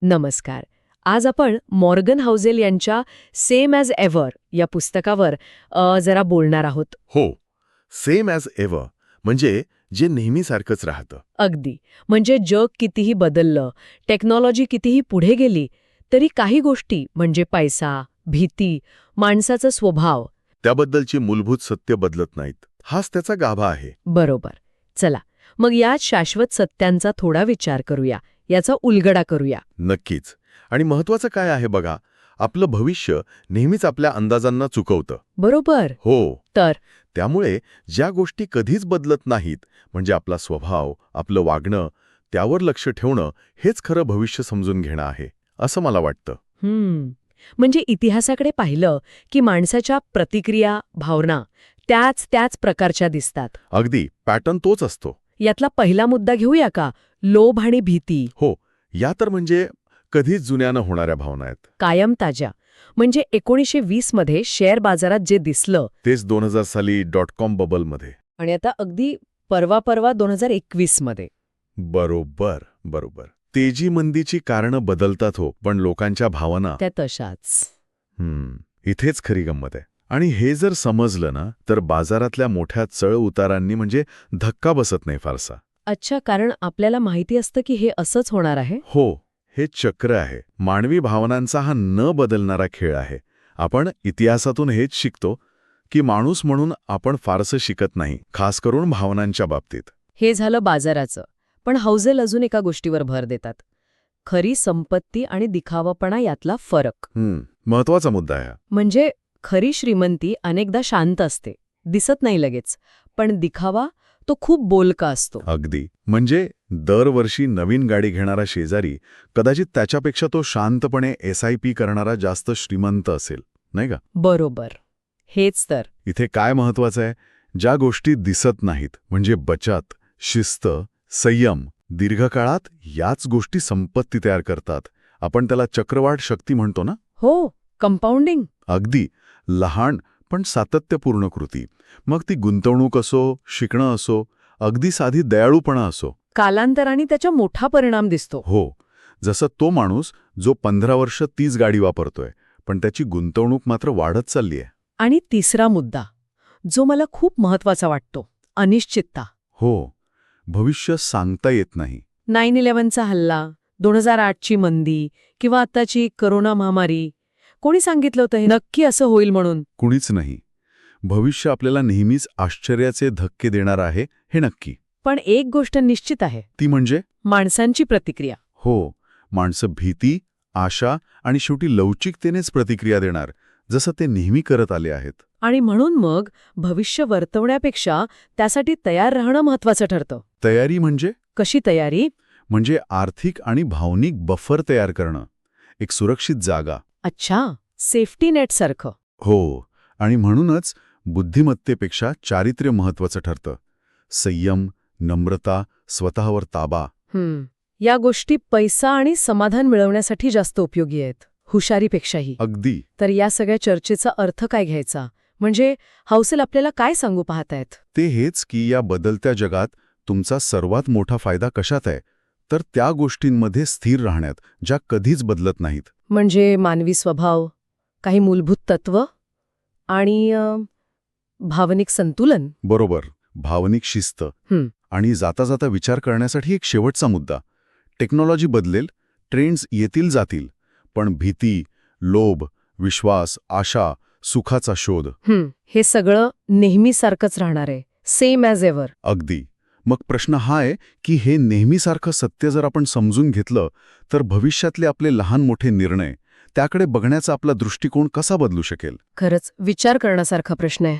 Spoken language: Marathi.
नमस्कार. आज आपण मॉर्गन हाऊसेल यांच्या सेम ॲज एव्हर या पुस्तकावर जरा बोलणार आहोत. हो, सेम ॲज एव्हर म्हणजे जे नेहमीसारखंच राहतं. अगदी. म्हणजे जग कितीही बदललं, टेक्नॉलॉजी कितीही पुढे गेली, तरी काही गोष्टी म्हणजे पैसा, भीती, माणसाचा स्वभाव. त्याबद्दलची मूलभूत सत्य बदलत नाहीत. हाच त्याचा गाभा आहे. बरोबर. चला, मग या शाश्वत सत्यांचा थोडा विचार करूया, याचा उलगडा करूया. नक्कीच. आणि महत्वाचं काय आहे बघा, आपलं भविष्य नेहमीच आपल्या अंदाजांना चुकवतं. बरोबर. हो. तर त्यामुळे ज्या गोष्टी कधीच बदलत नाहीत, म्हणजे आपला स्वभाव, आपलं वागणं, त्यावर लक्ष ठेवणं हेच खरं भविष्य समजून घेणं आहे, असं मला वाटतं. म्हणजे इतिहासाकडे पाहिलं की माणसाच्या प्रतिक्रिया, भावना त्याच प्रकारच्या दिसतात. अगदी पॅटर्न तोच असतो. यातला पहिला मुद्दा घेऊया का? लोभ आणि भीती. हो, या तर म्हणजे कधीच जुन्यानं होणाऱ्या भावना आहेत. कायम ताज्या. म्हणजे 1920 मध्ये शेअर बाजारात जे दिसलं तेच 2000 साली .com बबलमध्ये. आणि आता अगदी परवा 2021 मध्ये. बरोबर. तेजी मंदीची कारणं बदलतात हो, पण लोकांच्या भावना त्या तशाच. इथेच खरी गंमत आहे. आणि हे जर समजलं ना, तर बाजारातल्या मोठ्या चढ उतारांनी म्हणजे धक्का बसत नाही फारसा. अच्छा, कारण आपल्याला माहिती असतं की हे असंच होणार आहे. हो, हे चक्र आहे. मानवी भावनांचा हा न बदलणारा खेळ आहे. आपण इतिहासातून हेच शिकतो की माणूस म्हणून आपण फारसं शिकत नाही, खास करून भावनांच्या बाबतीत. हे झालं बाजाराचं. पण हाऊसेल अजून एका गोष्टीवर भर देतात. खरी संपत्ती आणि दिखावापणा यातला फरक. महत्वाचा मुद्दा आहे. म्हणजे खरी श्रीमंती अनेकदा शांत असते, दिसत नाही लगेच, पण दिखावा तो खूप बोलका असतो. अगदी. म्हणजे दरवर्षी नवीन गाडी घेणारा शेजारी कदाचित त्याच्यापेक्षा तो शांतपणे SIP करणारा जास्त श्रीमंत असेल, नाही का? बरोबर. हेच तर. इथे काय महत्वाचं आहे? ज्या गोष्टी दिसत नाहीत, म्हणजे बचत, शिस्त, संयम, दीर्घकाळात याच गोष्टी संपत्ती तयार करतात. आपण त्याला चक्रवाढ शक्ती म्हणतो ना? हो, कंपाऊंडिंग. अगदी. लहान पण सातत्यपूर्ण कृती. मग ती गुंतवणूक असो, शिकणं असो, अगदी साधी दयाळूपणा असो. कालांतराने त्याचा मोठा परिणाम दिसतो. हो. जसं तो माणूस जो 15 वर्ष तीच गाडी वापरतोय, पण त्याची गुंतवणूक मात्र वाढत चालली आहे. आणि तिसरा मुद्दा, जो मला खूप महत्वाचा वाटतो, अनिश्चितता. हो. भविष्य सांगता येत नाही. 9/11चा हल्ला, 2008ची मंदी किंवा आत्ताची करोना महामारी, कोणी सांगितलं होतं हे नक्की असं होईल म्हणून? कुणीच नाही. भविष्य आपल्याला नेहमीच आश्चर्याचे धक्के देणार आहे, हे नक्की. पण एक गोष्ट निश्चित आहे. ती म्हणजे? माणसांची प्रतिक्रिया. हो. माणसं भीती, आशा आणि शेवटी लवचिकतेनेच प्रतिक्रिया देणार, जसं ते नेहमी करत आले आहेत. आणि म्हणून मग भविष्य वर्तवण्यापेक्षा त्यासाठी तयार राहणं महत्वाचं ठरतं. तयारी म्हणजे? कशी तयारी? म्हणजे आर्थिक आणि भावनिक बफर तयार करणं. एक सुरक्षित जागा. अच्छा, सेफ्टी नेट सारखं. हो. आणि म्हणूनच बुद्धिमत्तेपेक्षा चारित्र्य महत्वाचं ठरतं. संयम, नम्रता, स्वतःवर ताबा. या गोष्टी पैसा आणि समाधान मिळवण्यासाठी जास्त उपयोगी आहेत, हुशारीपेक्षाही. अगदी. तर या सगळ्या चर्चेचा अर्थ काय घ्यायचा? म्हणजे हाऊसेल आपल्याला काय सांगू पाहतायत? ते हेच की या बदलत्या जगात तुमचा सर्वात मोठा फायदा कशात आहे? तर त्या गोष्टींमध्ये स्थिर राहण्यात, ज्या कधीच बदलत नाहीत. म्हणजे मानवी स्वभाव, काही मूलभूत तत्व आणि भावनिक संतुलन. बरोबर. भावनिक शिस्त. आणि जाता जाता विचार करण्यासाठी एक शेवटचा मुद्दा. टेक्नॉलॉजी बदलेल, ट्रेंड्स येतील जातील, पण भीती, लोभ, विश्वास, आशा, सुखाचा शोध, हे सगळं नेहमीसारखंच राहणार आहे, सेम ॲज एव्हर. अगदी. मग प्रश्न हा आहे की हे नेहमीसारखं सत्य जर आपण समजून घेतलं, तर भविष्यातले आपले लहान मोठे निर्णय, त्याकडे बघण्याचा आपला दृष्टिकोन कसा बदलू शकेल? खरंच विचार करण्यासारखा प्रश्न आहे.